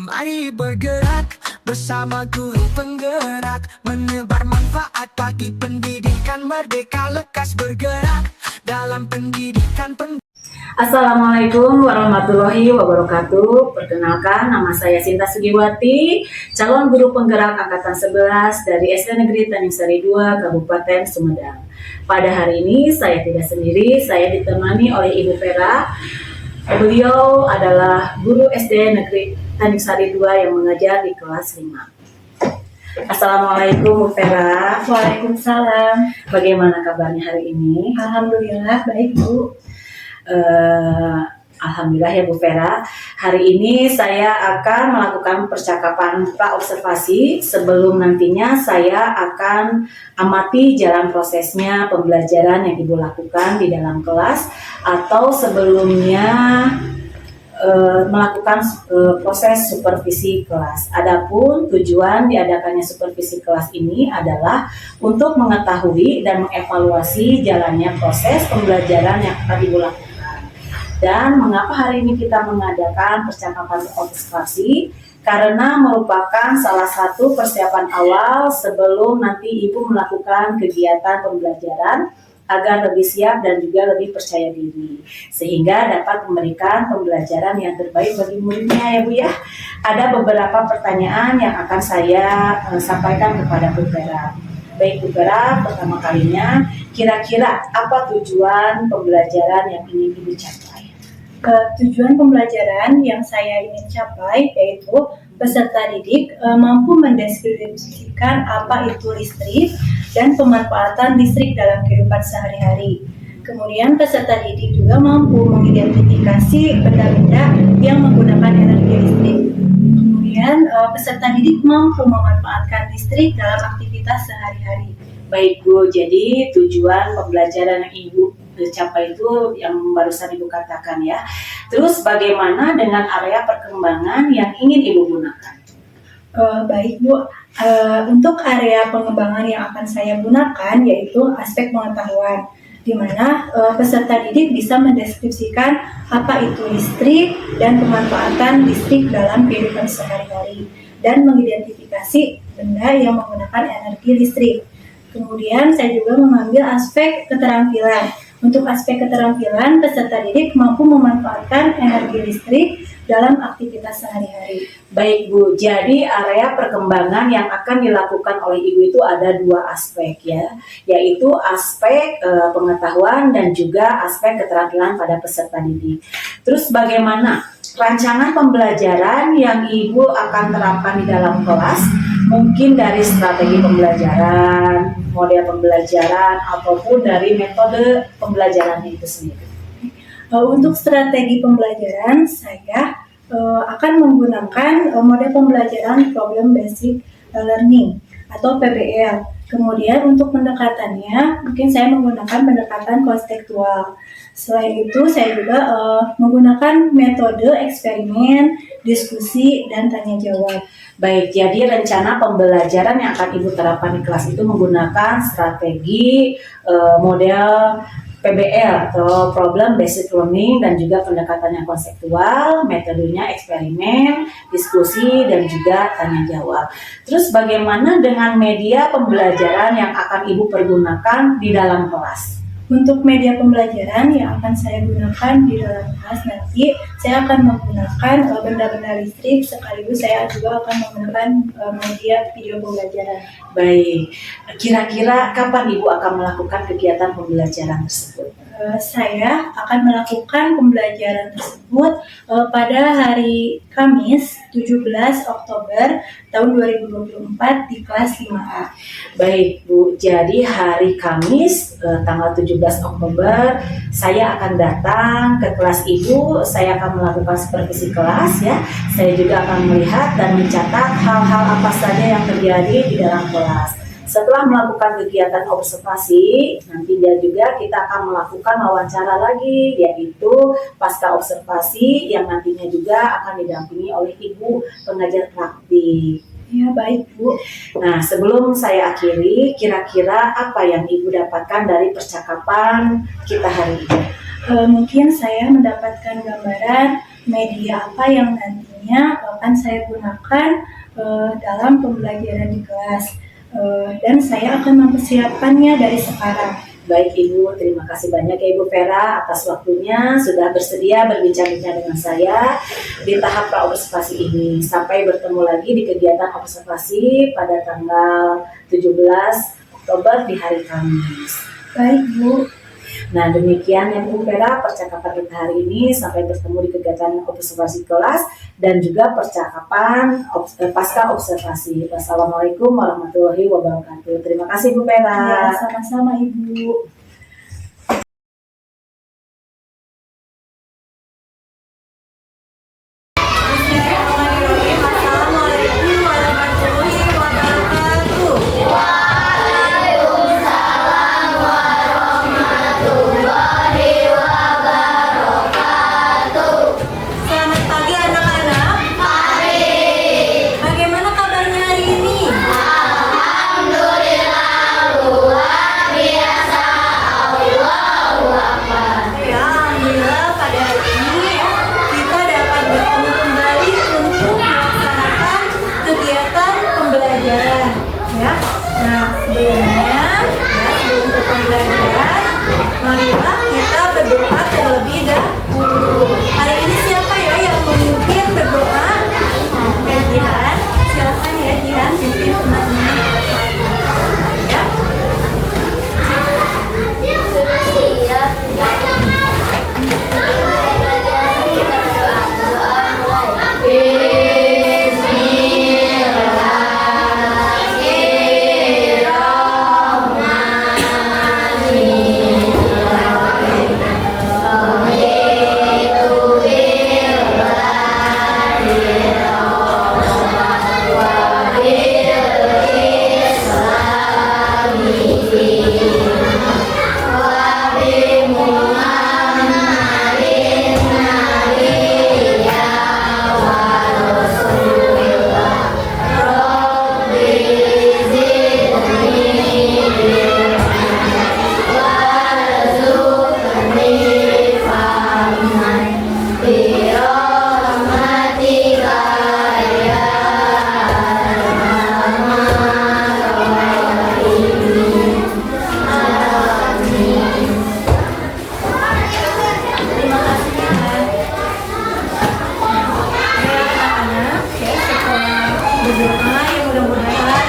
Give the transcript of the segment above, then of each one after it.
Mari bergerak bersama guru penggerak, menebar manfaat bagi pendidikan merdeka, lekas bergerak dalam pendidikan. Assalamualaikum warahmatullahi wabarakatuh. Perkenalkan, nama saya Sinta Sugiwati, calon guru penggerak angkatan 11 dari SD Negeri Tanjung Sari II, Kabupaten Sumedang. Pada hari ini saya tidak sendiri, saya ditemani oleh Ibu Vera. Beliau adalah guru SD Negeri Tanjung Sari II yang mengajar di kelas 5. Assalamualaikum Bu Vera. Waalaikumsalam. Bagaimana kabarnya hari ini? Alhamdulillah baik Bu. Alhamdulillah ya Bu Vera. Hari ini saya akan melakukan percakapan pra-observasi sebelum nantinya saya akan amati jalan prosesnya pembelajaran yang Ibu lakukan di dalam kelas atau sebelumnya melakukan proses supervisi kelas. Adapun tujuan diadakannya supervisi kelas ini adalah untuk mengetahui dan mengevaluasi jalannya proses pembelajaran yang akan Ibu lakukan. Dan mengapa hari ini kita mengadakan percakapan observasi? Karena merupakan salah satu persiapan awal sebelum nanti Ibu melakukan kegiatan pembelajaran agar lebih siap dan juga lebih percaya diri, sehingga dapat memberikan pembelajaran yang terbaik bagi muridnya ya Bu ya. Ada beberapa pertanyaan yang akan saya sampaikan kepada Bu Vera. Baik Bu Vera, pertama kalinya kira-kira apa tujuan pembelajaran yang ingin Ibu capai? Tujuan pembelajaran yang saya ingin capai yaitu peserta didik mampu mendeskripsikan apa itu listrik dan pemanfaatan listrik dalam kehidupan sehari-hari. Kemudian peserta didik juga mampu mengidentifikasi benda-benda yang menggunakan energi listrik. Kemudian peserta didik mampu memanfaatkan listrik dalam aktivitas sehari-hari. Baik Bu, jadi tujuan pembelajaran yang Ibu capai itu yang barusan Ibu katakan ya. Terus bagaimana dengan area perkembangan yang ingin Ibu gunakan? Baik Bu, untuk area pengembangan yang akan saya gunakan yaitu aspek pengetahuan, di mana peserta didik bisa mendeskripsikan apa itu listrik dan pemanfaatan listrik dalam kehidupan sehari-hari dan mengidentifikasi benda yang menggunakan energi listrik. Kemudian saya juga mengambil aspek keterampilan. Untuk aspek keterampilan, peserta didik mampu memanfaatkan energi listrik dalam aktivitas sehari-hari. Baik Bu, jadi area perkembangan yang akan dilakukan oleh Ibu itu ada dua aspek ya, yaitu aspek pengetahuan dan juga aspek keterampilan pada peserta didik. Terus bagaimana rancangan pembelajaran yang Ibu akan terapkan di dalam kelas? Mungkin dari strategi pembelajaran, model pembelajaran, ataupun dari metode pembelajaran itu sendiri. Untuk strategi pembelajaran, saya akan menggunakan model pembelajaran Problem Based Learning atau PBL. Kemudian untuk pendekatannya, mungkin saya menggunakan pendekatan konseptual. Selain itu, saya juga menggunakan metode eksperimen, diskusi, dan tanya jawab. Baik, jadi rencana pembelajaran yang akan Ibu terapkan di kelas itu menggunakan strategi model PBL atau Problem Based Learning dan juga pendekatannya konseptual, metodenya eksperimen, diskusi, dan juga tanya jawab. Terus bagaimana dengan media pembelajaran yang akan Ibu pergunakan di dalam kelas? Untuk media pembelajaran yang akan saya gunakan di dalam kelas nanti, saya akan menggunakan benda-benda listrik, sekaligus saya juga akan menggunakan media video pembelajaran. Baik, kira-kira kapan Ibu akan melakukan kegiatan pembelajaran tersebut? Saya akan melakukan pembelajaran tersebut pada hari Kamis 17 Oktober tahun 2024 di kelas 5A. Baik Bu, jadi hari Kamis tanggal 17 Oktober saya akan datang ke kelas Ibu, saya akan melakukan supervisi kelas ya. Saya juga akan melihat dan mencatat hal-hal apa saja yang terjadi di dalam kelas. Setelah melakukan kegiatan observasi, nantinya juga kita akan melakukan wawancara lagi, yaitu pasca observasi yang nantinya juga akan didampingi oleh Ibu pengajar praktik. Ya, baik Bu. Nah, sebelum saya akhiri, kira-kira apa yang Ibu dapatkan dari percakapan kita hari ini? Mungkin saya mendapatkan gambaran media apa yang nantinya akan saya gunakan dalam pembelajaran di kelas. Dan saya akan mempersiapkannya dari sekarang. Baik Ibu, terima kasih banyak ya Ibu Vera atas waktunya sudah bersedia berbincang-bincang dengan saya di tahap praobservasi ini. Sampai bertemu lagi di kegiatan observasi pada tanggal 17 Oktober di hari Kamis. Baik Bu. Nah demikian ya Bu Vera percakapan kita hari ini. Sampai bertemu di kegiatan observasi kelas dan juga percakapan pasca observasi. Wassalamualaikum warahmatullahi wabarakatuh. Terima kasih Bu Vera. Ya, sama-sama Ibu. Selamat pagi anak-anak. Bagaimana kabarnya hari ini? Ya, alhamdulillah pada hari ini kita dapat bertemu kembali untuk melaksanakan kegiatan pembelajaran. Ya, nah sebelum ke pembelajaran, marilah kita berdoa terlebih dahulu. Hari ini siapa ya yang memimpin berdoa? Jihan, silakan ya Jihan, pimpin teman-teman. Ya. Berdoa yang mudah-mudahan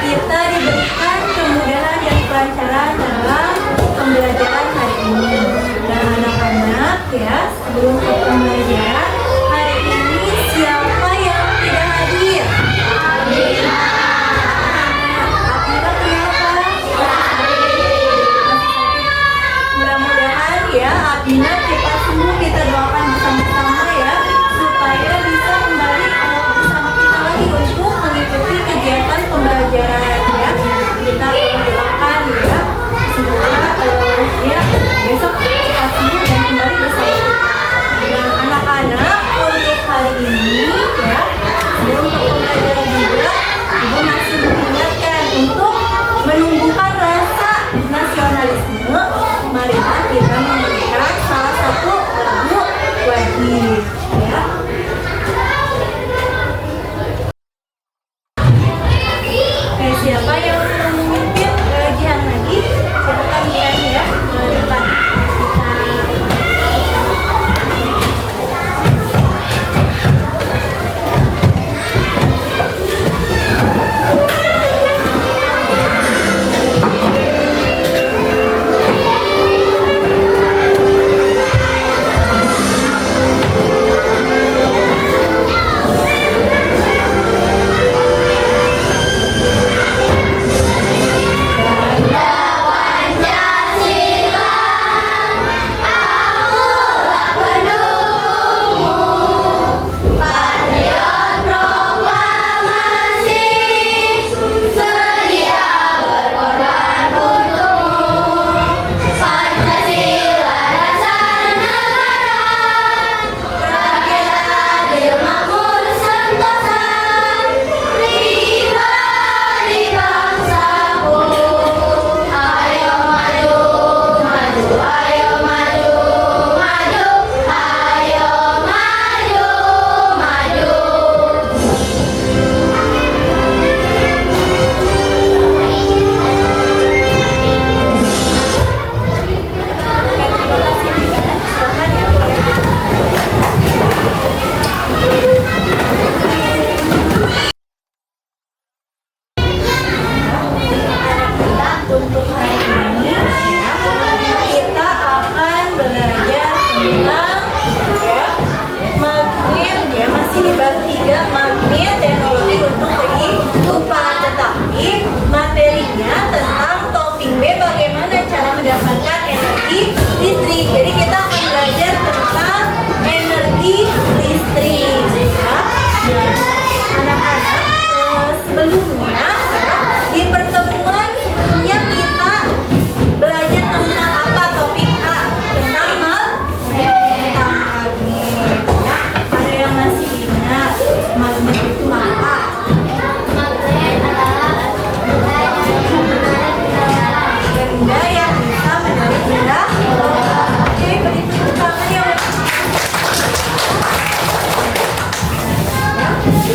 kita diberikan kemudahan dan kelancaran dalam pembelajaran hari ini. Dan anak-anak ya, sebelum ke pembelajaran hari ini siapa yang tidak hadir? Abina kenapa? Mudah-mudahan ya Abina cepat sembuh, kita doakan bersama-sama ya supaya bisa kembali bersama kita lagi untuk mengikuti kegiatan pembelajaran ya. Kita doakan ya semoga ya besok cepat sembuh dan kembali bersama kita. Nah, anak-anak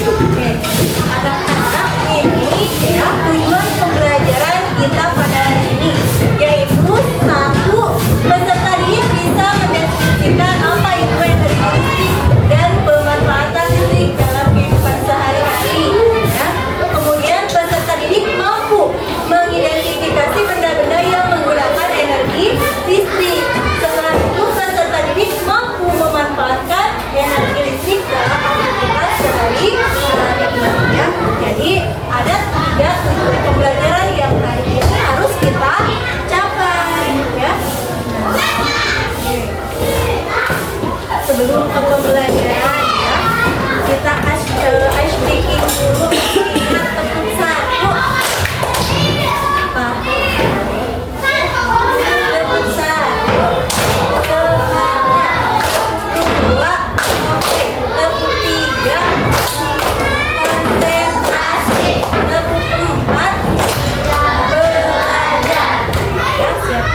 Oke, anak-anak ini ya tujuan pembelajaran kita pada hari ini yaitu satu, peserta didik bisa mendeskripsikan apa itu energi listrik dan pemanfaatan listrik dalam kehidupan sehari-hari. Ya. Kemudian peserta didik mampu mengidentifikasi benda-benda yang menggunakan energi listrik. Setelah itu peserta didik mampu memanfaatkan energi listrik dalam aktivitas sehari-hari. Ya. Jadi ada 3 tujuan pembelajaran yang hari ini harus kita capai. Ya. Sebelum ke pembelajaran ya, kita ice breaking dulu. Ingat tepuk 1. Apa? Tepuk 1. Tepuk 2. Oke. Tepuk 3. Konsentrasi. Tepuk 4. Belajar. Ya, siap.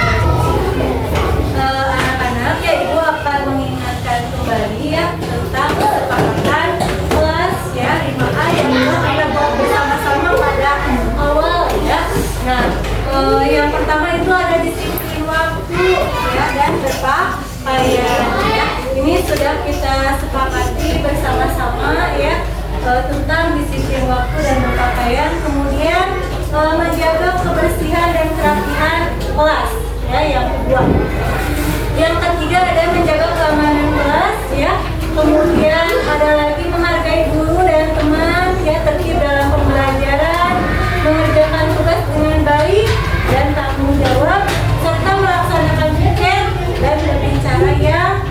Anak-anak ya, Ibu akan mengingatkan kembali ya tentang kesepakatan kelas ya 5A yang kita buat bersama-sama pada awal ya. Nah, yang pertama itu ada disiplin waktu ya dan berpakaian ya. Ini sudah kita sepakati bersama-sama ya tentang disiplin waktu dan berpakaian. Kemudian menjaga kebersihan dan kerapihan kelas ya yang kedua. Yang ketiga ada menjaga keamanan kelas ya. Kemudian ada lagi menghargai guru dan teman ya, tertib dalam pembelajaran, mengerjakan tugas dengan baik dan tanggung jawab, serta melaksanakan chat dan berbicara yang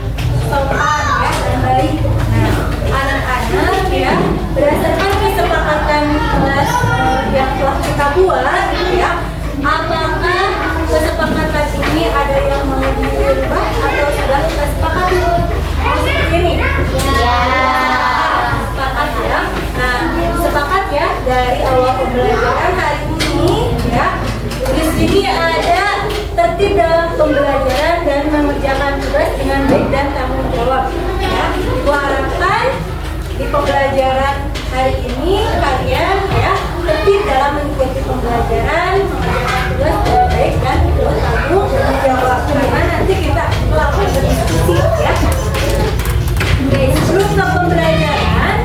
sopan ya dan baik. Nah, anak-anak ya, berdasarkan kesepakatan kelas yang telah kita buat ya, apakah kesepakatan ini ada yang mau dirubah atau sudah kita sepakati? Seperti ini. Ya. Sepakat ya. Nah, sepakat ya dari awal pembelajaran hari ini ya. Di sini ada tertib dalam pembelajaran dan mengerjakan tugas dengan baik dan tanggung jawab. Ya, Ibu harapkan di pembelajaran hari ini kalian ya tertib dalam mengikuti pembelajaran, mengerjakan tugas dengan baik dan tanggung jawab. Karena nanti kita melakukan berdiskusi ya. Oke, sebelum ke pembelajaran,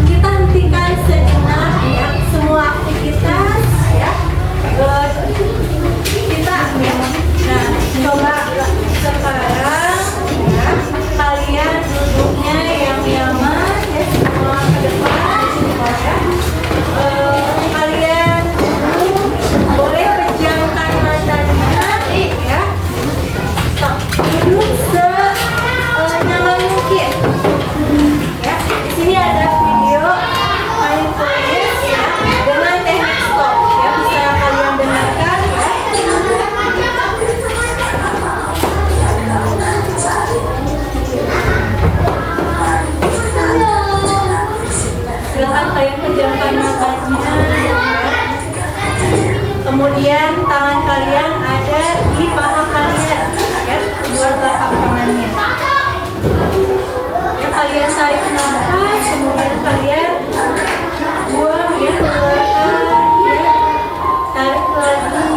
kita hentikan sejenak ya semua aktivitas ya. Kita ya. Nah, coba sekarang ya kalian duduknya yang nyaman ya, semua ke depan ya. Kalian boleh pejamkan matanya ya. Duduk senyaman mungkin. Ya, di sini ada video mindfulness ya dengan teknik stop ya, bisa kalian dengarkan ya. Silakan kalian pejamkan matanya ya. Kemudian tangan kalian ada di paha kalian ya, kedua telapak tangannya ya, kalian tarik nafas, kemudian kalian buang ya, keluarkan ya, tarik lagi.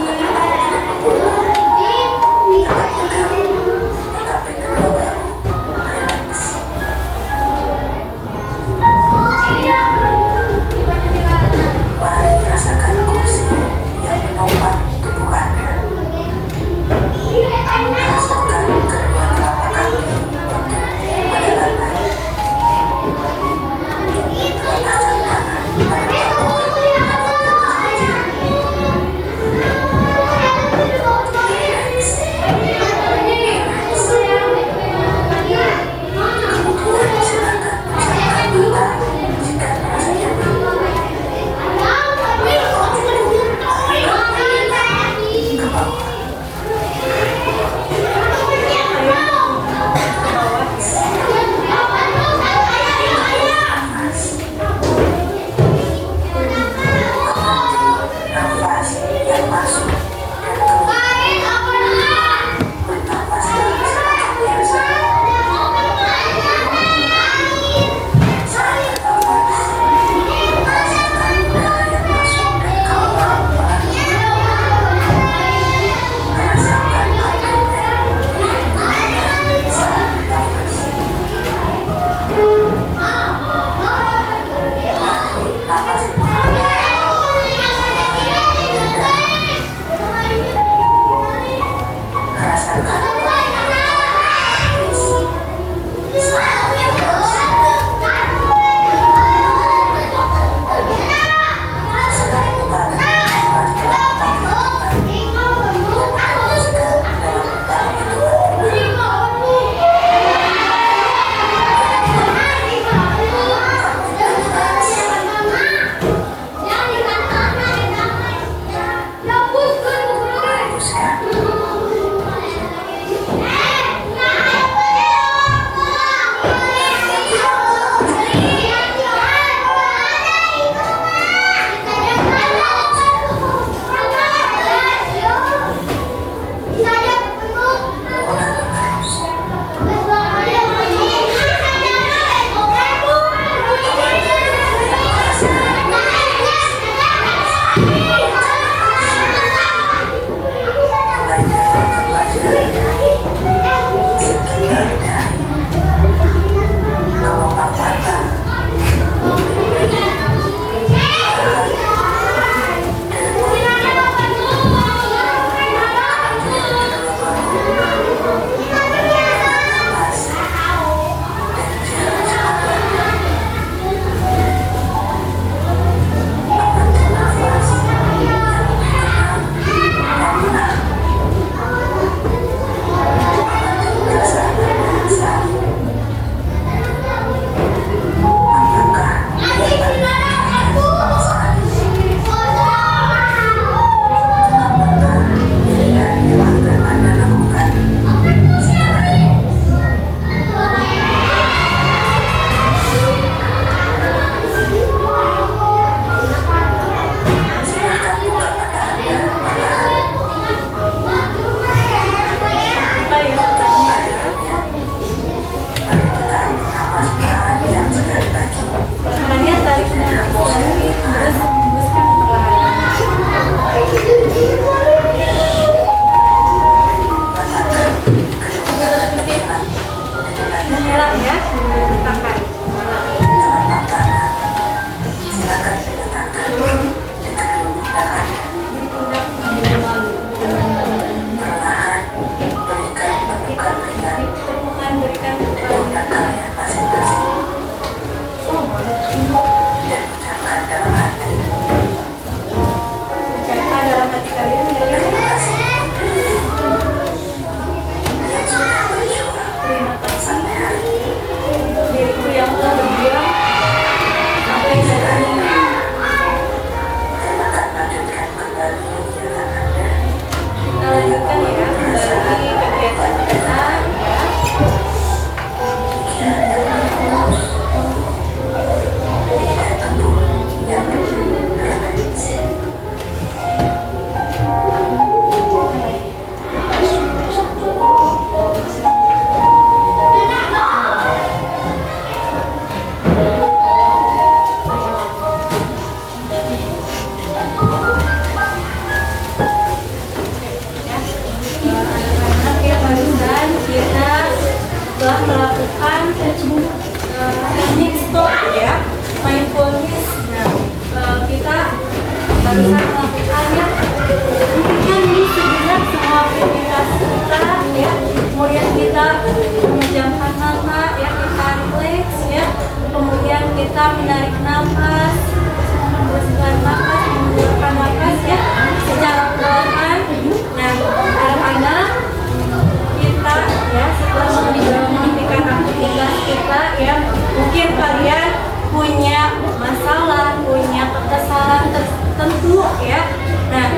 mungkin kalian punya masalah, punya kekesalan tertentu ya. Nah,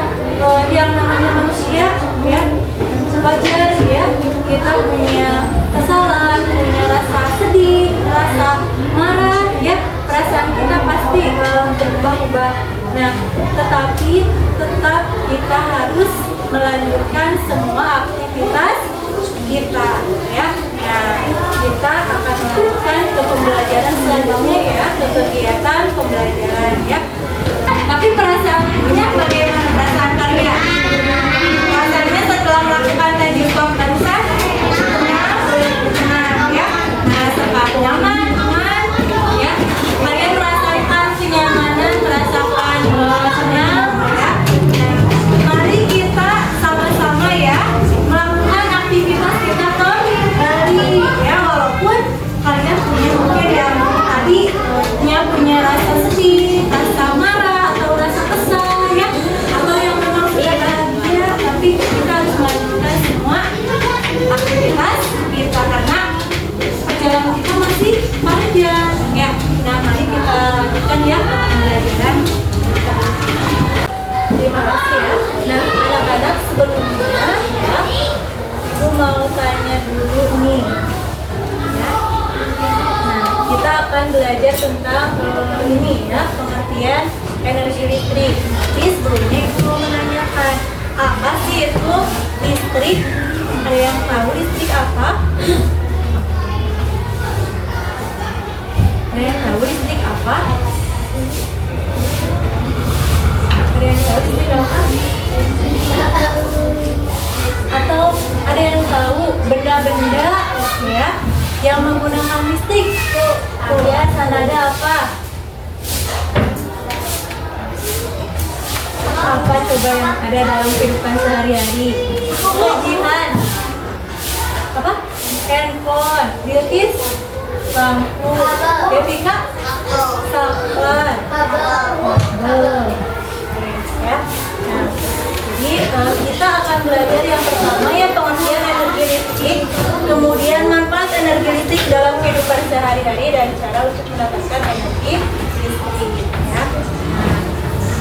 yang namanya manusia ya, wajar ya, kita punya kesalahan, punya rasa sedih, rasa marah ya, perasaan kita pasti berubah-ubah. Nah, tetapi tetap kita harus melanjutkan semua aktivitas kita ya. Nah, kita akan melanjutkan ke pembelajaran selanjutnya ya, ke kegiatan pembelajaran ya. Tapi perasaannya bagaimana perasaan kalian? Perasaannya setelah melakukan tadi barusan? Nah, ya. Nah, sempat nyaman, aman, ya. Kalian merasakan kenyamanan, merasakan senang, ya. Nah, mari kita sama-sama ya melakukan aktivitas kita kembali, ya. Walaupun kalian punya mungkin yang tadi punya rasa sedih, rasa marah, atau rasa kesal, ya, atau yang memang sudah bahagia, tapi kita harus melanjutkan semua aktivitas kita karena perjalanan kita masih panjang ya. Nah, mari kita lanjutkan ya pembelajaran. Terima kasih ya. Nah, anak-anak sebelumnya ya, aku mau tanya dulu nih ya. Nah, kita akan belajar tentang ini ya, pengertian energi listrik. Tapi sebelumnya aku mau menanyakan, apa sih itu listrik? Ada yang tahu listrik apa? Ada yang tahu listrik apa? Ada yang tahu listrik apa? Atau ada yang tahu benda-benda ya yang menggunakan listrik? Tuh ya, sana ada apa? Apa coba yang ada dalam kehidupan sehari-hari? Jihan. Apa? Handphone. Bilkis. Lampu. Devika. Saklar. Kabel. Ya. Nah, jadi kita akan belajar yang pertama ya, pengertian energi listrik, kemudian manfaat energi listrik dalam kehidupan sehari-hari dan cara untuk mendapatkan energi listrik. Ya.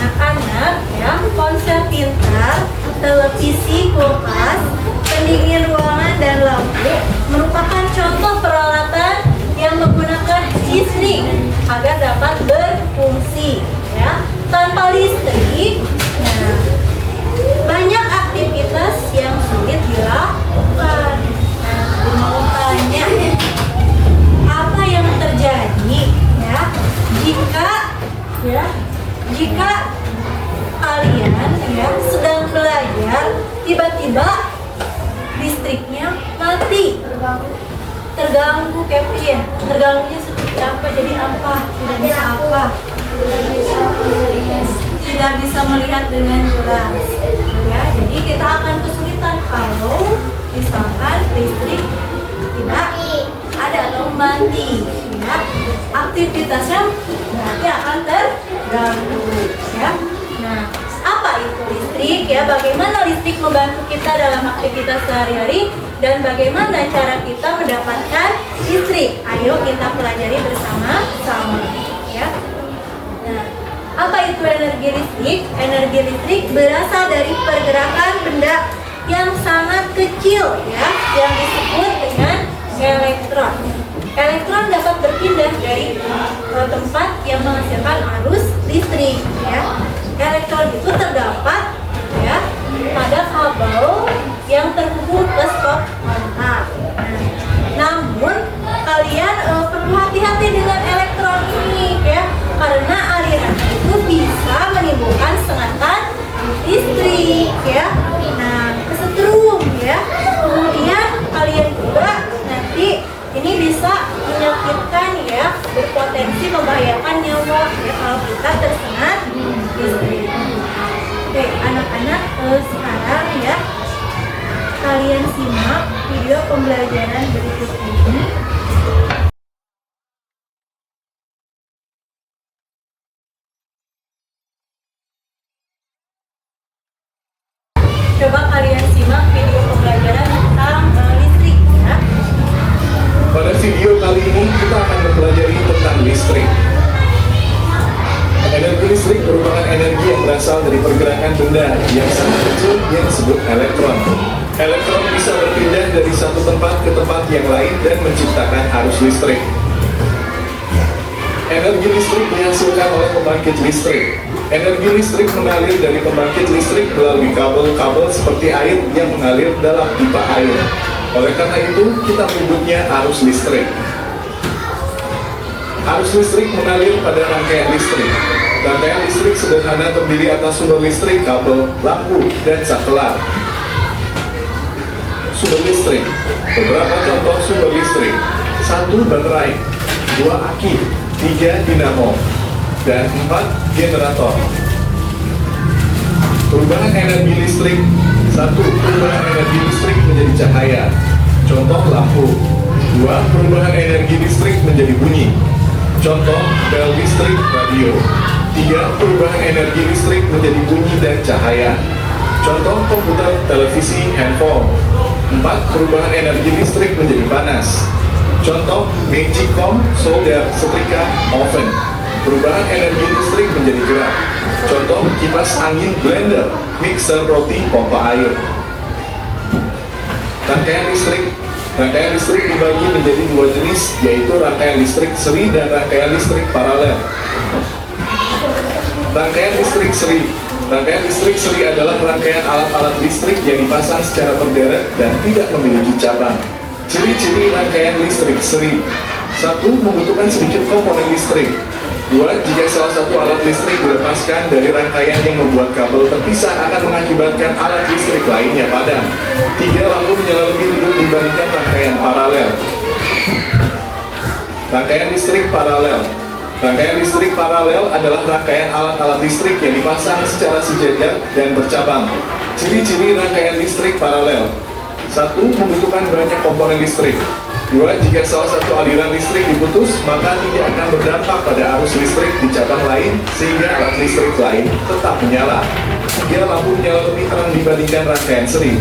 Anak-anak ya, ponsel pintar, televisi, kulkas, pendingin ruangan dan lampu merupakan contoh peralatan yang menggunakan listrik agar dapat berfungsi ya. Tanpa listrik, nah, banyak aktivitas yang sulit dilakukan. Nah, mau tanya apa yang terjadi ya jika kalian ya sedang belajar, tiba-tiba listriknya mati, terganggu. Kevin, terganggunya seperti apa? Jadi apa? Tidak bisa apa? Tidak bisa melihat dengan jelas ya. Jadi kita akan kesulitan kalau misalkan listrik tidak ada atau mati ya. Aktivitasnya berarti akan terganggu ya. Nah, apa itu listrik ya? Bagaimana listrik membantu kita dalam aktivitas sehari-hari dan bagaimana cara kita mendapatkan listrik? Ayo kita pelajari bersama-sama ya. Nah, apa itu energi listrik? Energi listrik berasal dari pergerakan benda yang sangat kecil ya, yang disebut dengan elektron. Elektron dapat berpindah dari tempat yang menghasilkan arus listrik ya. Elektron itu terdapat ya pada kabel yang terhubung ke stop kontak. Namun kalian perlu hati-hati dengan elektron ini ya, karena aliran itu bisa menimbulkan sengatan listrik ya. Nah, kesetrum ya. Kemudian kalian juga nanti ini bisa menyakitkan ya, berpotensi membahayakan nyawa ya kalau kita tersengat listrik. Oke, anak-anak sekarang ya kalian simak video pembelajaran berikut ini. Coba kalian simak video pembelajaran tentang listrik ya. Pada video kali ini kita akan mempelajari merupakan benda yang sangat kecil yang disebut elektron. Elektron bisa berpindah dari satu tempat ke tempat yang lain dan menciptakan arus listrik. Energi listrik dihasilkan oleh pembangkit listrik. Energi listrik mengalir dari pembangkit listrik melalui kabel-kabel seperti air yang mengalir dalam pipa air. Oleh karena itu, kita menyebutnya arus listrik. Arus listrik mengalir pada rangkaian listrik. Rangkaian listrik sederhana terdiri atas sumber listrik, kabel, lampu, dan saklar. Sumber listrik. Beberapa contoh sumber listrik. 1. Baterai. 2. Aki. 3. Dinamo. Dan 4. Generator. Perubahan energi listrik. 1. Perubahan energi listrik menjadi cahaya. Contoh lampu. 2. Perubahan energi listrik menjadi bunyi. Contoh bel listrik radio. 3. Perubahan energi listrik menjadi bunyi dan cahaya. Contoh komputer, televisi, handphone. 4. Perubahan energi listrik menjadi panas. Contoh magicom, solder, setrika, oven. Perubahan energi listrik menjadi gerak. Contoh kipas angin, blender, mixer roti, pompa air. Rangkaian listrik. Rangkaian listrik dibagi menjadi dua jenis, yaitu rangkaian listrik seri dan rangkaian listrik paralel. Rangkaian listrik seri. Rangkaian listrik seri adalah rangkaian alat-alat listrik yang dipasang secara berderet dan tidak memiliki cabang. Ciri-ciri rangkaian listrik seri. 1. Membutuhkan sedikit komponen listrik. 2. Jika salah satu alat listrik dilepaskan dari rangkaian yang membuat kabel terpisah akan mengakibatkan alat listrik lainnya padam. 3. Lampu menyala lebih redup dibandingkan rangkaian paralel. Rangkaian listrik paralel. Rangkaian listrik paralel adalah rangkaian alat-alat listrik yang dipasang secara sejajar dan bercabang. Ciri-ciri rangkaian listrik paralel. 1. Membutuhkan banyak komponen listrik. 2. Jika salah satu aliran listrik diputus, maka tidak akan berdampak pada arus listrik di cabang lain, sehingga alat listrik lain tetap menyala. 3. Lampu menyala lebih terang dibandingkan rangkaian seri.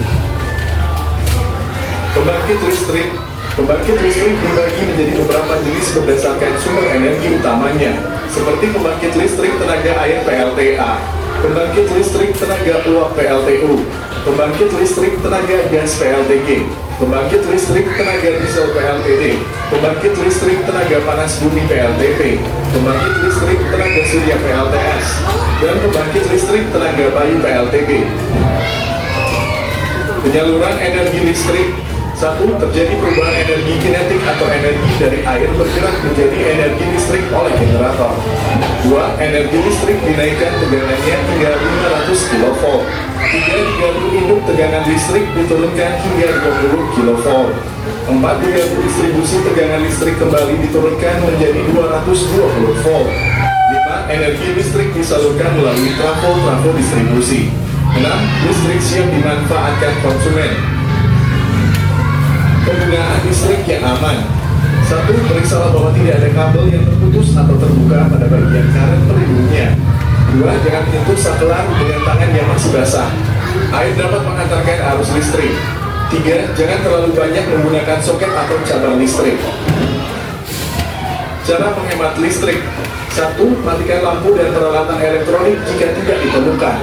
Pembangkit listrik. Pembangkit listrik dibagi menjadi beberapa jenis berdasarkan sumber energi utamanya, seperti pembangkit listrik tenaga air PLTA, pembangkit listrik tenaga uap PLTU, pembangkit listrik tenaga gas PLTG, pembangkit listrik tenaga diesel PLTD, pembangkit listrik tenaga panas bumi PLTP, pembangkit listrik tenaga surya PLTS, dan pembangkit listrik tenaga bayu PLTB. Penyaluran energi listrik. 1. Terjadi perubahan energi kinetik atau energi dari air bergerak menjadi energi listrik oleh generator. 2. Energi listrik dinaikkan tegangannya hingga 500 kV. 3. Diganti induk tegangan listrik diturunkan hingga 20 kV. 4. Diganti distribusi tegangan listrik kembali diturunkan menjadi 220 V. 5. Energi listrik disalurkan melalui trafo distribusi. 6. Listrik siap dimanfaatkan konsumen. Penggunaan listrik yang aman. 1. Periksalah bahwa tidak ada kabel yang terputus atau terbuka pada bagian karet pelindungnya. 2. Jangan menyentuh saklar dengan tangan yang masih basah. Air dapat mengantarkan arus listrik. 3. Jangan terlalu banyak menggunakan soket atau cabang listrik. Cara menghemat listrik. 1. Matikan lampu dan peralatan elektronik jika tidak ditemukan.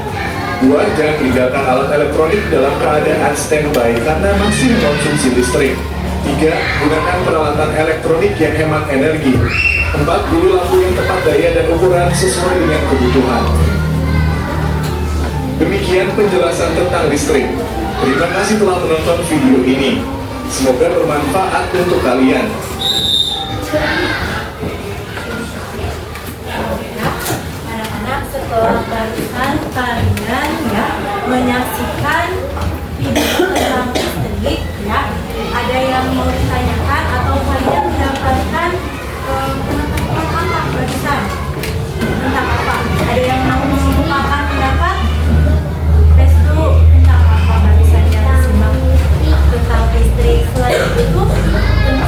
2. Jangan tinggalkan alat elektronik dalam keadaan standby karena masih mengkonsumsi listrik. 3. Gunakan peralatan elektronik yang hemat energi. 4. Pilih lampu yang tepat daya dan ukuran sesuai dengan kebutuhan. Demikian penjelasan tentang listrik. Terima kasih telah menonton video ini. Semoga bermanfaat untuk kalian. Setelah barusan kalian ya menyaksikan video tentang listrik ya, ada yang mau ditanyakan atau kalian mendapatkan pengetahuan apa barusan tentang apa? Ada yang mau mengungkapkan pendapat? Restu tentang apa barusan yang disimak tentang listrik? Selain itu,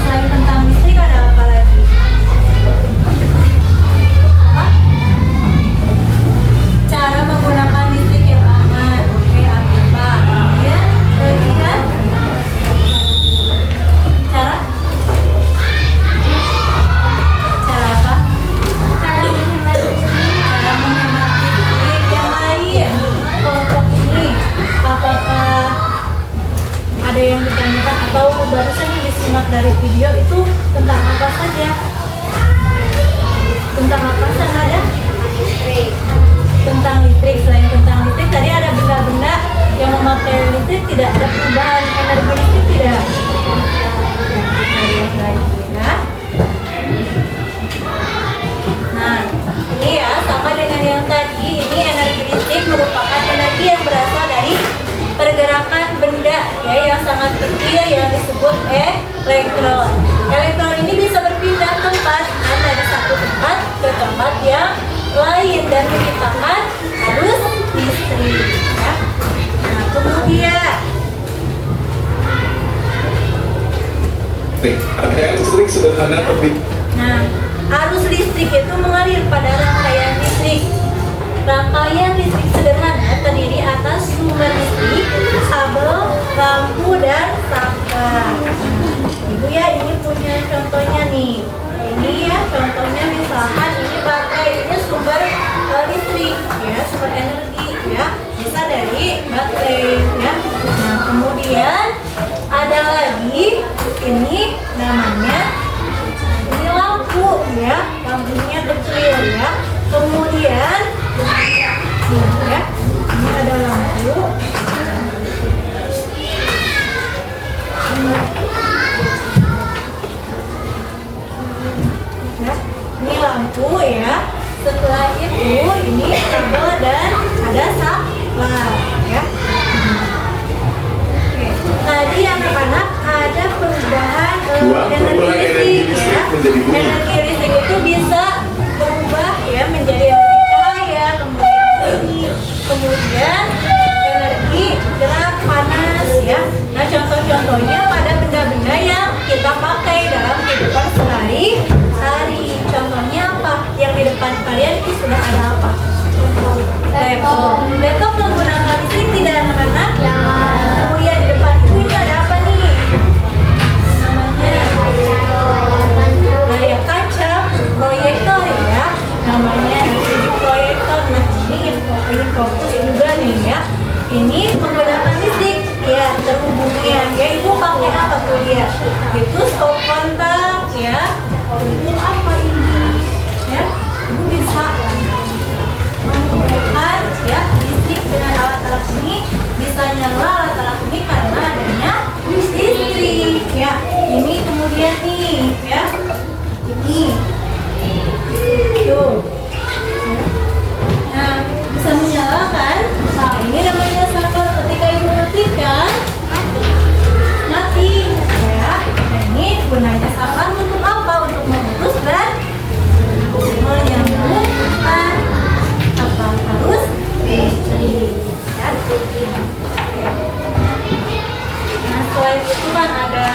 selain tentang listrik ada apa lagi? Cara menggunakan listrik yang aman. Oke, Abimba. merupakan energi yang berasal dari pergerakan benda ya yang sangat kecil yang disebut elektron. Elektron ini bisa berpindah tempat dari satu tempat ke tempat yang lain dan menciptakan arus listrik. Ya. Nah, kemudian rangkaian listrik sederhana terlibat. Nah, arus listrik itu mengalir pada rangkaian listrik. Rangkaian listrik sederhana terdiri atas sumber listrik, kabel, lampu, dan saklar. Ibu ya, ini punya contohnya nih. Ini ya, contohnya misalkan ini baterai, ini sumber listrik, ya, sumber energi, ya, bisa dari baterai, ya. Nah, kemudian ada lagi, ini namanya ini lampu, ya, lampunya kecil, ya. Kemudian ya, ini ada lampu. Ya, ini lampu ya. Setelah itu ini kabel dan ada saklar ya. Oke. Tadi anak-anak ada perubahan energi listrik ya. Energi listrik itu bisa berubah ya menjadi energi cahaya, kemudian energi gerak panas ya. Nah, contoh-contohnya pada benda-benda yang kita pakai dalam kehidupan sehari-hari. Contohnya apa? Yang di depan kalian ini sudah ada apa? Laptop. Laptop menggunakan listrik tidak anak-anak? Kemudian di depan itu ini ada apa nih? Namanya layar kaca, proyektor ya. Namanya proyektor. Nah, ini fokus juga nih ya. Ini menggunakan listrik ya, terhubungnya ya. Ibu pakai apa tuh ya? Itu stop kontak ya. Itu apa ini ya? Ibu bisa menggunakan ya listrik dengan alat-alat ini, bisa nyala alat-alat ini karena adanya listrik ya. Ini kemudian nih ya, ini tuh. Nah, bisa menyalakan. Nah, ini namanya saklar. Ketika ibu matikan, mati ya. Nah, ini gunanya saklar untuk apa? Untuk memutus dan menyambungkan apa arus listrik ya. Nah, selain itu kan ada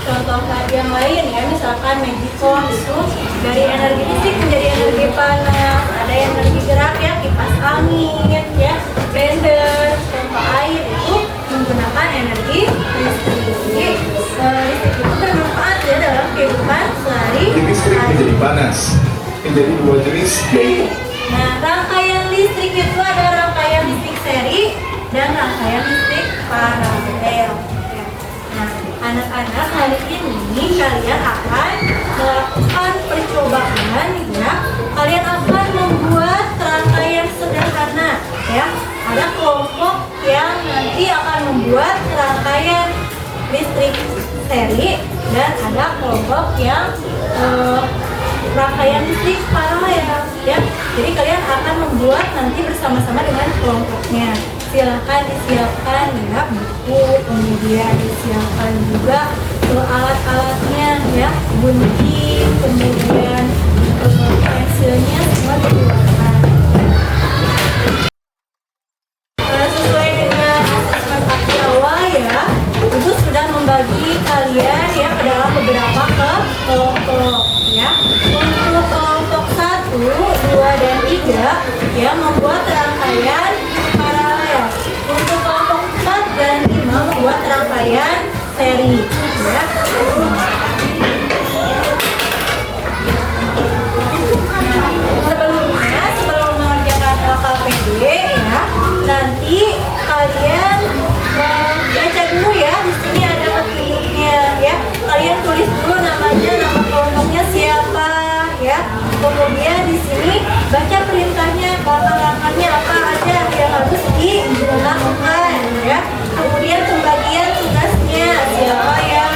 contoh yang lain ya, misalkan magicom itu dari energi listrik menjadi energi panas. Ada energi gerak ya, kipas angin ya, blender, pompa air itu menggunakan energi listrik. Jadi listrik itu bermanfaat ya dalam kehidupan sehari-hari. Listrik menjadi panas, menjadi dua jenis yaitu. Nah, rangkaian listrik itu ada rangkaian listrik seri dan rangkaian listrik paralel. Nah, anak-anak hari ini kalian akan melakukan percobaan ya. Kalian akan membuat rangkaian sederhana ya. Ada kelompok yang nanti akan membuat rangkaian listrik seri dan ada kelompok yang rangkaian listrik paralel ya. Jadi kalian akan membuat nanti bersama-sama dengan kelompoknya. Silahkan disiapkan ya buku, kemudian disiapkan juga alat-alatnya ya, gunting, kemudian pensilnya semua dikeluarkan. Sesuai dengan asesmen akhir awal ya, Ibu sudah membagi kalian ya ke dalam beberapa kelompok ya. Untuk kelompok 1, 2, dan 3 ya membuat rangkaian paralel. Untuk kelompok 4 dan 5 membuat rangkaian seri ya. Sebelumnya, sebelum mengerjakan LKPD ya, nanti kalian baca dulu ya. Di sini ada petunjuknya ya. Kalian tulis dulu namanya, nama kelompoknya siapa ya. Kemudian di sini baca perintahnya, langkah-langkahnya apa aja yang harus dilakukan ya. Kemudian pembagian tugasnya, siapa yang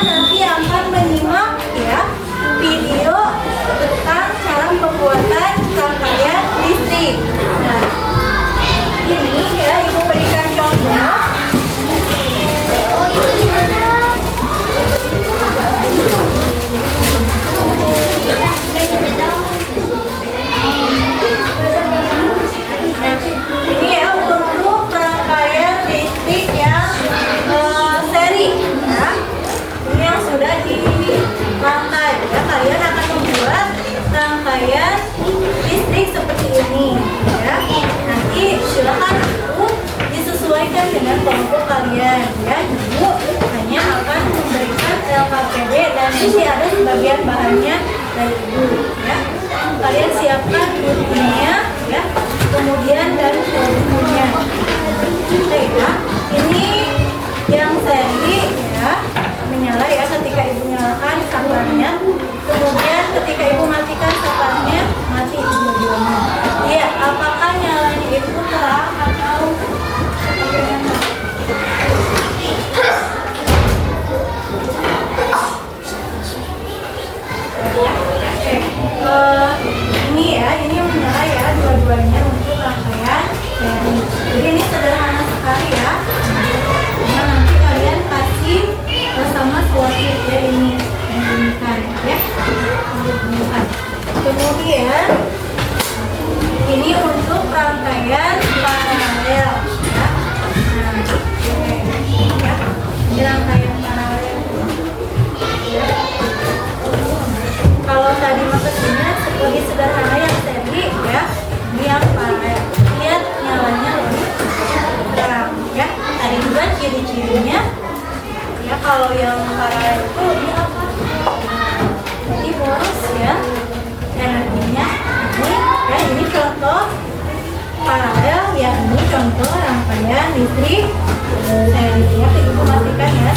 nanti akan menyimak ya video tentang cara pembuatan rangkaian listrik. Nah, ini ya Ibu berikan contoh. Ini ya untuk rangkaian listrik yang seri ya. Ini yang sudah dirangkai ya. Kalian akan membuat rangkaian listrik seperti ini ya. Nanti silakan Ibu disesuaikan dengan kelompok kalian ya. Ibu hanya akan memberikan LKPD dan nanti ada sebagian bahannya dari Ibu ya. Kalian siapkan bukunya ya, kemudian dan bukunya. Oke ya, ini yang seri ya, menyala ya ketika Ibu nyalakan saklarnya, kemudian ketika Ibu matikan saklarnya, mati dua-duanya. Iya, apakah nyalanya itu terang atau bagaimana? Ini ya, ini menyala ya dua-duanya untuk rangkaian seri. Jadi ini sederhana sekali ya. Nah, nanti kalian kasih bersama swastik ya ini bunyikan ya. Bunyikan. Kemudian ini untuk rangkaian paralel ya. Nah, ya. Ini rangkaian paralel. Ya. Kalau tadi maksudnya lebih sederhana yang seri ya, ini yang paralel. Lihat nyalanya lebih terang ya. Tadi juga ciri-cirinya ya, kalau yang paralel itu ini apa? Jadi boros ya. Energinya ini ya, ini contoh paralel ya, ini contoh rangkaian listrik seri ya. Ibu matikan ya.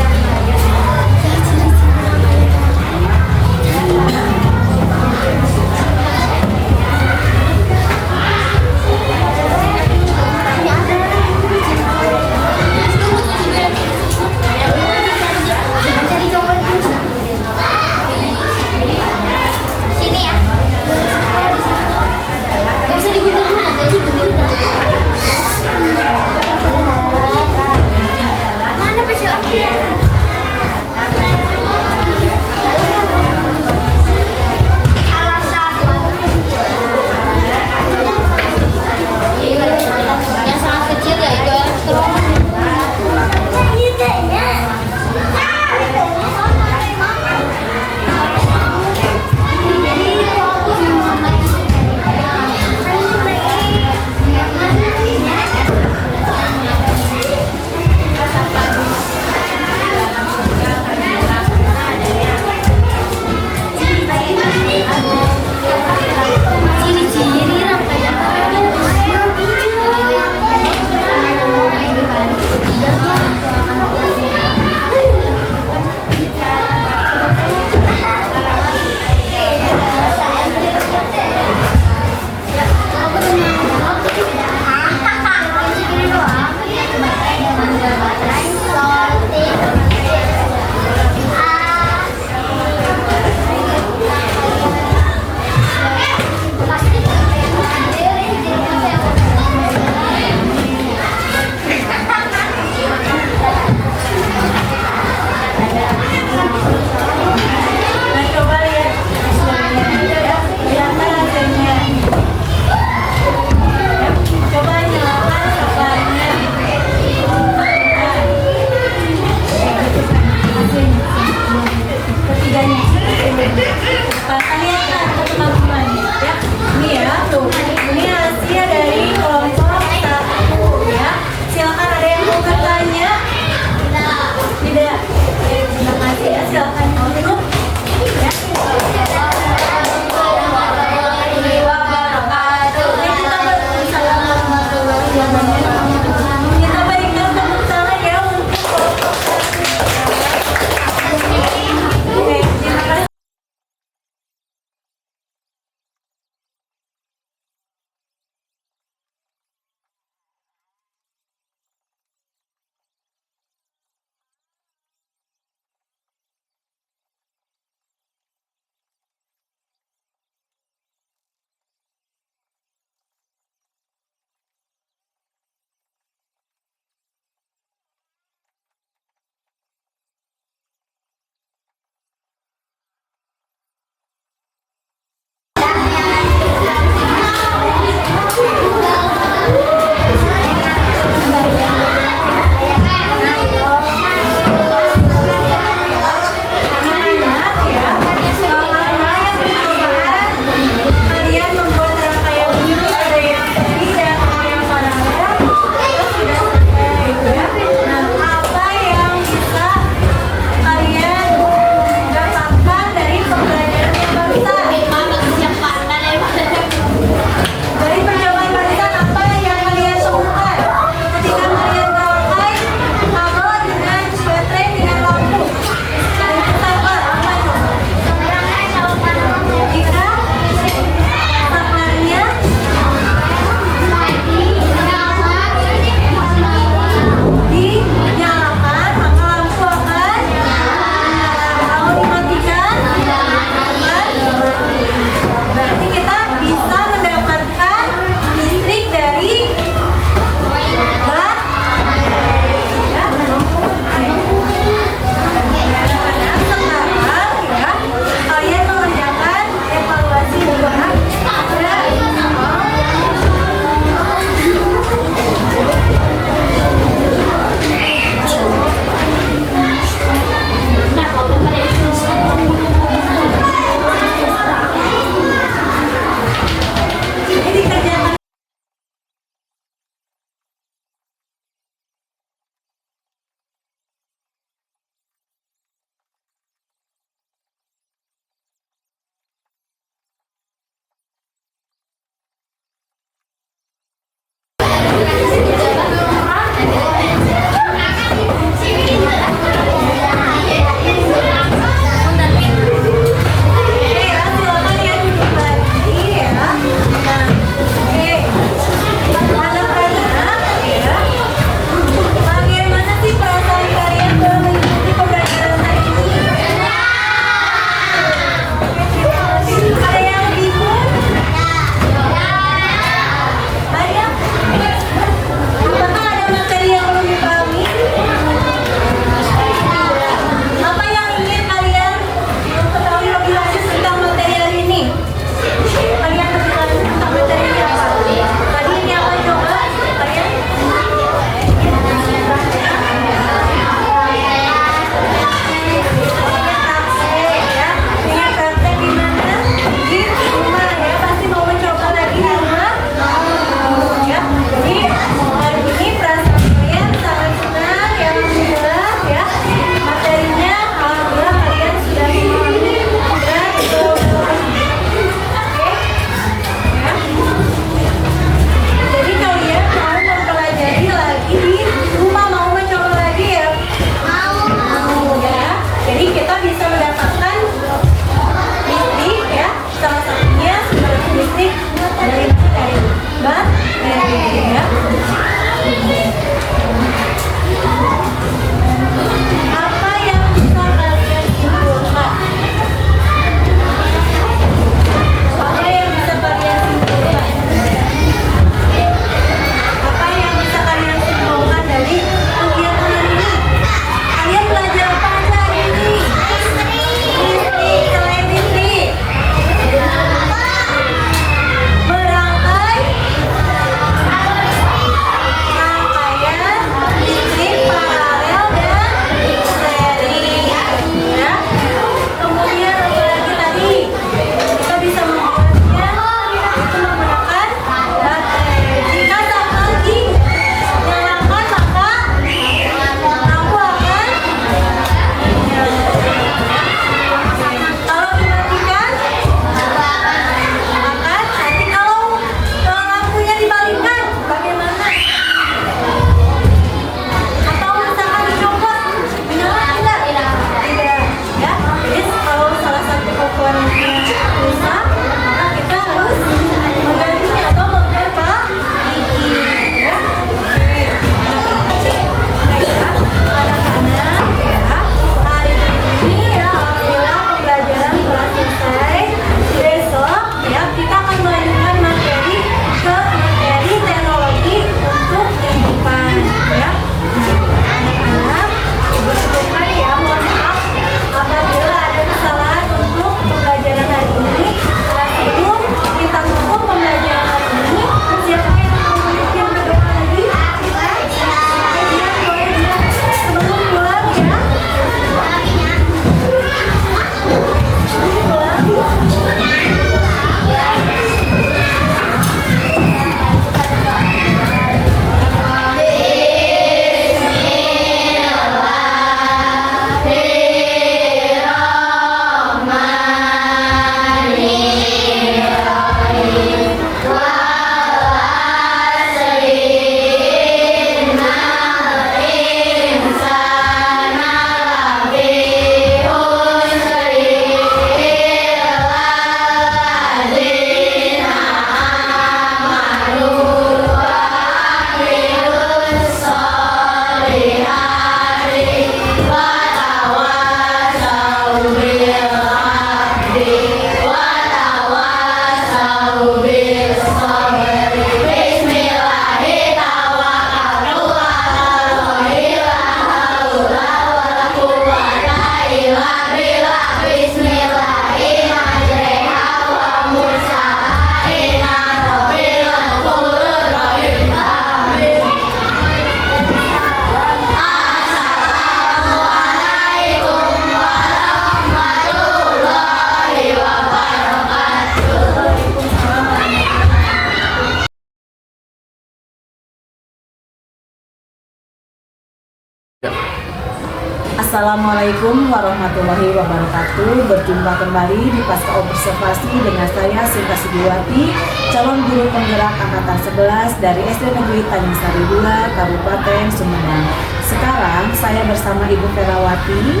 Assalamualaikum warahmatullahi wabarakatuh. Berjumpa kembali di Pasca Observasi dengan saya Sinta Sugiwati, calon guru penggerak angkatan 11 dari SD Negeri Tanjung Sari 2, Kabupaten Sumedang. Sekarang saya bersama Ibu Ferawati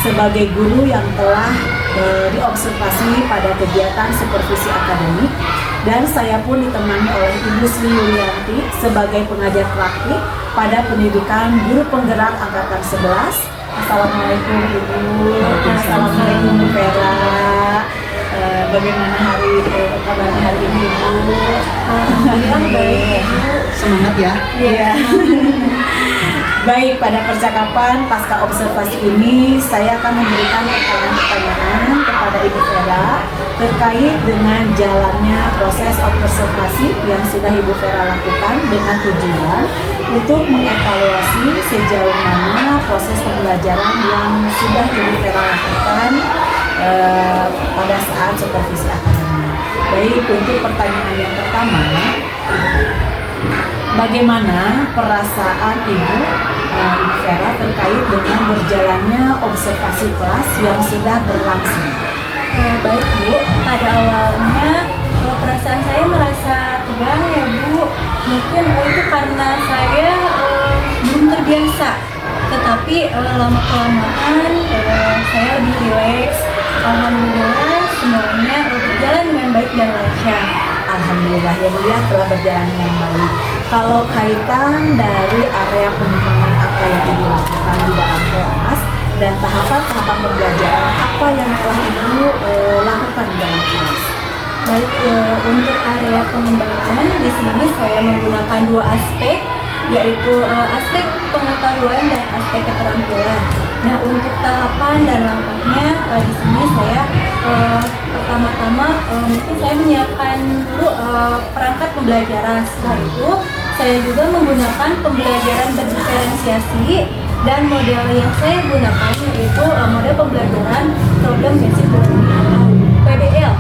sebagai guru yang telah diobservasi pada kegiatan supervisi akademik, dan saya pun ditemani oleh Ibu Sri Yulianti sebagai pengajar praktik pada pendidikan guru penggerak angkatan 11. Assalamualaikum Ibu. Assalamualaikum Bu Vera. Bagaimana kabarnya hari ini Ibu? Alhamdulillah baik. Semangat ya. Iya. Baik, pada percakapan pasca observasi ini saya akan memberikan pertanyaan-pertanyaan kepada Ibu Vera terkait dengan jalannya proses observasi yang sudah Ibu Vera lakukan dengan tujuan untuk mengevaluasi sejauh mana proses pembelajaran yang sudah Ibu Vera lakukan pada saat supervisi akademik. Baik, untuk pertanyaan yang pertama, bagaimana perasaan Ibu Vera terkait dengan berjalannya observasi kelas yang sudah berlangsung? Baik Bu, pada awalnya perasaan saya merasa tegang ya Bu. Mungkin itu karena saya belum terbiasa. Tetapi lama-kelamaan saya lebih rileks. Alhamdulillah semuanya berjalan dengan baik dan lancar. Alhamdulillah ya Bu ya, telah berjalan dengan baik. Kalau kaitan dari area pengembangan apa yang Ibu lakukan di dalam kelas dan tahapan-tahapan pembelajaran apa yang telah Ibu lakukan di dalam kelas? Baik, untuk area pengembangan di sini saya menggunakan dua aspek, yaitu aspek pengetahuan dan aspek keterampilan. Nah, untuk tahapan dan langkahnya di sini saya pertama-tama mungkin saya menyiapkan dulu perangkat pembelajaran. Setelah itu saya juga menggunakan pembelajaran berdiferensiasi, dan model yang saya gunakan yaitu model pembelajaran problem basic learning atau PBL.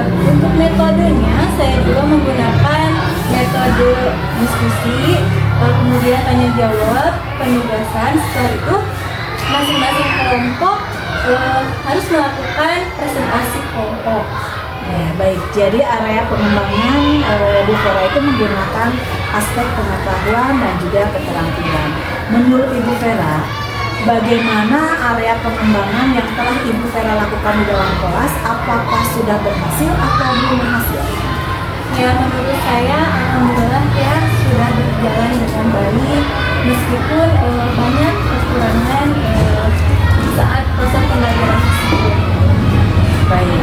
Untuk metodenya saya juga menggunakan metode diskusi, kemudian tanya jawab, penugasan. Setelah itu masing-masing kelompok harus melakukan presentasi kelompok. Ya, baik. Jadi area pengembangan Bu Vera itu menggunakan aspek pengetahuan dan juga keterampilan. Menurut Ibu Vera, bagaimana area pengembangan yang telah Ibu Vera lakukan di dalam kelas? Apakah sudah berhasil atau belum berhasil? Ya, menurut saya alhamdulillah ya sudah berjalan dengan baik, meskipun banyak kekurangan saat proses pembelajaran tersebut. Baik.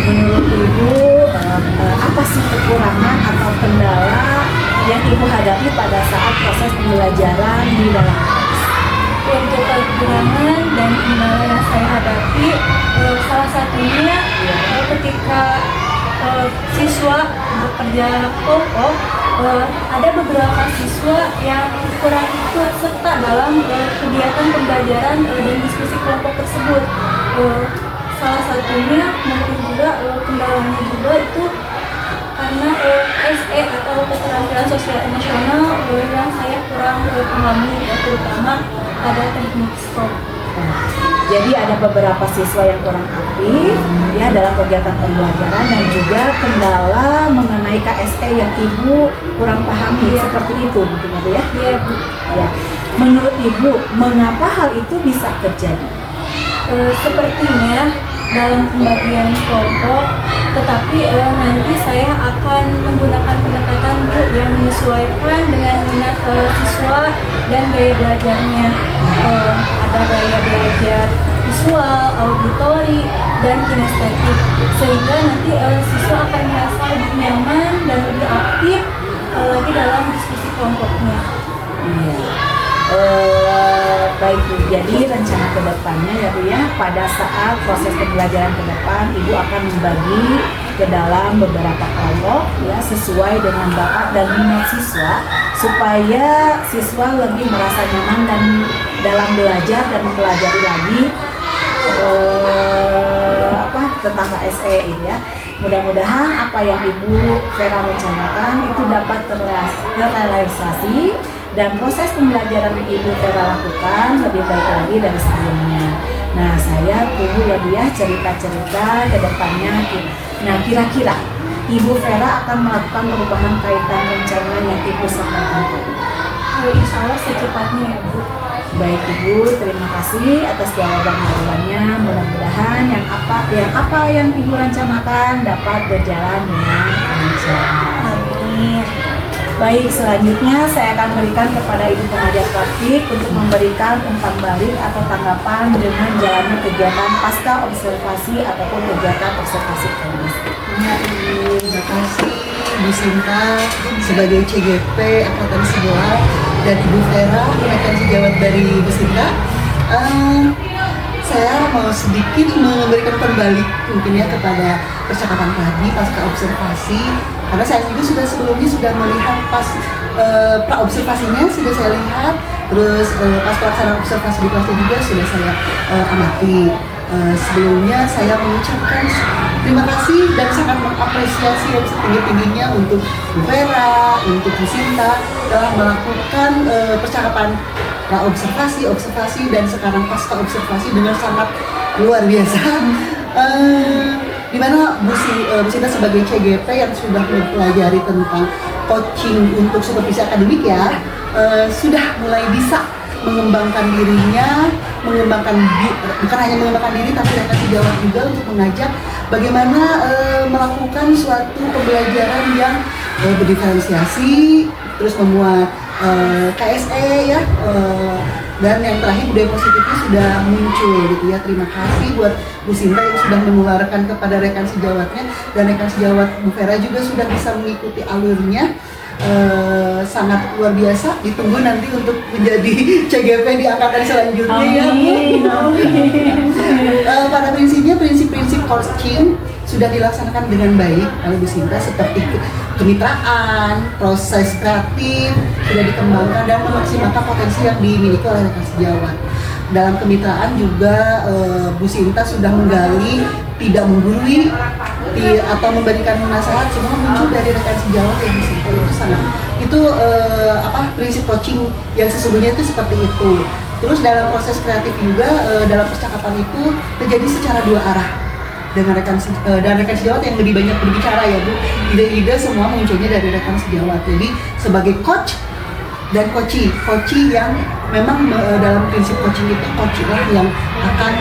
Menurut Ibu, apa sih kekurangan atau kendala yang Ibu hadapi pada saat proses pembelajaran di dalam kelas? Untuk kekurangan dan kendala yang saya hadapi, salah satunya ketika siswa bekerja kelompok, ada beberapa siswa yang kurang ikut serta dalam kegiatan pembelajaran dan diskusi kelompok tersebut. Salah satunya mungkin juga kendalanya juga itu karena SE atau keterampilan sosial emosional yang saya kurang pahami, terutama pada teknik STOP. Jadi ada beberapa siswa yang kurang aktif ya dalam kegiatan pembelajaran, dan juga kendala mengenai KSE yang Ibu kurang pahami, seperti itu mungkin Ibu ya? Iya Bu. Ya. Menurut Ibu, mengapa hal itu bisa terjadi? Sepertinya dalam pembagian kelompok, tetapi nanti saya akan menggunakan pendekatan Bu yang menyesuaikan dengan minat siswa dan gaya belajarnya. Ada gaya belajar visual, auditori, dan kinestetik, sehingga nanti siswa akan merasa lebih nyaman dan lebih aktif lagi dalam diskusi kelompoknya. Iya. Baik Bu, jadi rencana ke depannya ya Bu ya, pada saat proses pembelajaran ke depan Ibu akan membagi ke dalam beberapa kelompok ya sesuai dengan bakat dan minat siswa, supaya siswa lebih merasa nyaman dan dalam belajar dan mempelajari lagi tentang KSE ini ya. Mudah-mudahan apa yang Ibu Vera rencanakan itu dapat terrealisasi dan proses pembelajaran yang Ibu Vera lakukan lebih baik lagi dari sebelumnya. Nah, saya tunggu ya cerita-cerita ke depannya. Nah, kira-kira Ibu Vera akan melakukan perubahan kaitan rencana yang Ibu sampaikan tadi. Insya Allah secepatnya ya Bu. Baik Ibu, terima kasih atas jawaban-jawabannya. Mudah-mudahan yang apa yang Ibu rencanakan dapat berjalan dengan lancar. Amin. Baik, selanjutnya saya akan berikan kepada Ibu pengajar praktik untuk memberikan umpan balik atau tanggapan dengan jalannya kegiatan pasca observasi ataupun kegiatan observasi kelas. Terima kasih Bu Sinta sebagai CGP Angkatan Sejawat dan Ibu Vera rekan sejawat dari Bu Sinta. Saya mau sedikit memberikan kembali mungkin ya kepada percakapan tadi pasca observasi, karena saya juga sebelumnya sudah melihat pas pra observasinya sudah saya lihat, terus pas pelaksanaan observasi di kelasnya juga sudah saya amati. Sebelumnya saya mengucapkan terima kasih dan sangat mengapresiasi yang setinggi-tingginya untuk Bu Vera, untuk Bu Sinta telah melakukan percakapan observasi dan sekarang pasca observasi dengan sangat luar biasa. Dimana Bu Sinta sebagai CGP yang sudah mempelajari tentang coaching untuk supervisi akademik ya, sudah mulai bisa mengembangkan dirinya, bukan hanya mengembangkan diri tapi rekan sejawat juga untuk mengajak bagaimana melakukan suatu pembelajaran yang berdiferensiasi, terus memuat KSE ya, dan yang terakhir budaya positifnya sudah muncul gitu ya. Terima kasih buat Bu Sinta yang sudah menularkan kepada rekan sejawatnya, dan rekan sejawat Bu Vera juga sudah bisa mengikuti alurnya. Sangat luar biasa, ditunggu nanti untuk menjadi CGP di angkatan selanjutnya ya. Pada prinsipnya prinsip-prinsip coaching sudah dilaksanakan dengan baik oleh Bu Sinta, seperti kemitraan, proses kreatif sudah dikembangkan dan memaksimalkan potensi yang dimiliki oleh rekan sejawat. Dalam kemitraan juga Bu Sinta sudah menggali, tidak menggurui atau memberikan nasihat, semua muncul dari rekan sejawat yang Bu Sinta. Itu prinsip coaching yang sesungguhnya itu seperti itu. Terus dalam proses kreatif juga dalam percakapan itu terjadi secara dua arah dengan rekan sejawat yang lebih banyak berbicara ya Bu. Ide-ide semua munculnya dari rekan sejawat. Jadi sebagai coach dan coachee yang memang dalam prinsip coaching itu coach lah yang akan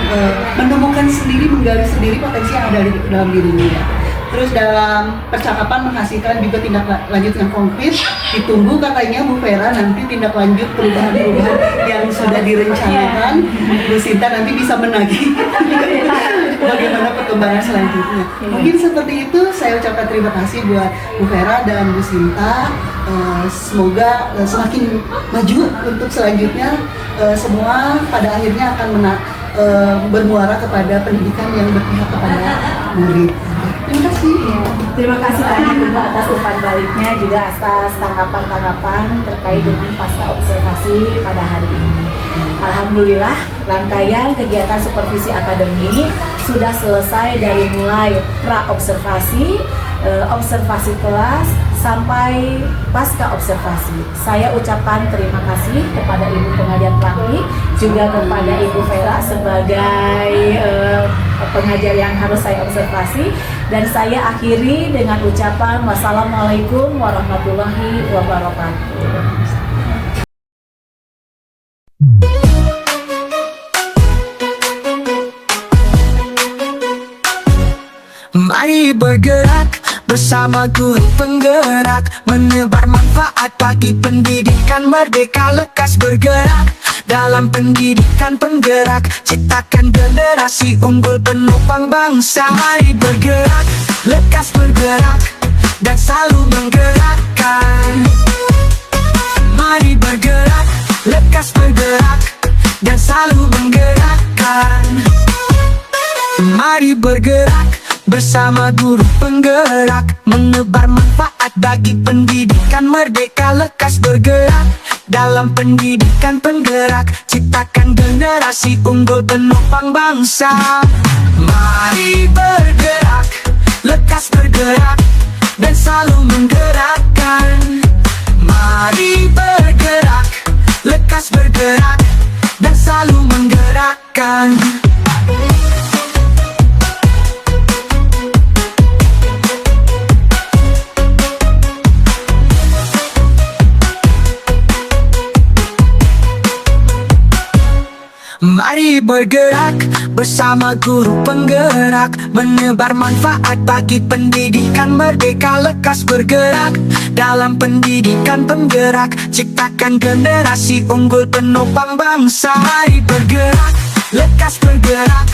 menemukan sendiri, menggali sendiri potensi yang ada di dalam dirinya. Terus dalam percakapan menghasilkan juga tindak lanjut yang konkret. Ditunggu katanya Bu Vera nanti tindak lanjut perubahan-perubahan yang sudah direncanakan. Bu Sinta nanti bisa menagih bagaimana perkembangan selanjutnya. Mungkin seperti itu. Saya ucapkan terima kasih buat Bu Vera dan Bu Sinta. Semoga semakin maju untuk selanjutnya. Semua pada akhirnya akan bermuara kepada pendidikan yang berpihak kepada murid. Terima kasih. Terima kasih banyak Ibu atas umpan baliknya, juga atas tanggapan-tanggapan terkait dengan pasca observasi pada hari ini. Alhamdulillah, rangkaian kegiatan supervisi akademik sudah selesai dari mulai pra-observasi, observasi kelas, sampai pasca observasi. Saya ucapkan terima kasih kepada Ibu pengajar praktik, juga kepada Ibu Vera sebagai pengajar yang harus saya observasi, dan saya akhiri dengan ucapan wassalamualaikum warahmatullahi wabarakatuh. Mari bergerak bersama guru penggerak, menebar manfaat bagi pendidikan merdeka. Lekas bergerak dalam pendidikan penggerak, ciptakan generasi unggul penopang bangsa. Mari bergerak, lekas bergerak, dan selalu menggerakkan. Mari bergerak, lekas bergerak, dan selalu menggerakkan. Mari bergerak bersama guru penggerak, menebar manfaat bagi pendidikan merdeka. Lekas bergerak dalam pendidikan penggerak, ciptakan generasi unggul penopang bangsa. Mari bergerak, lekas bergerak, dan selalu menggerakkan. Mari bergerak, lekas bergerak, dan selalu menggerakkan. Mari bergerak bersama guru penggerak, menebar manfaat bagi pendidikan merdeka. Lekas bergerak dalam pendidikan penggerak, ciptakan generasi unggul penopang bangsa. Mari bergerak, lekas bergerak,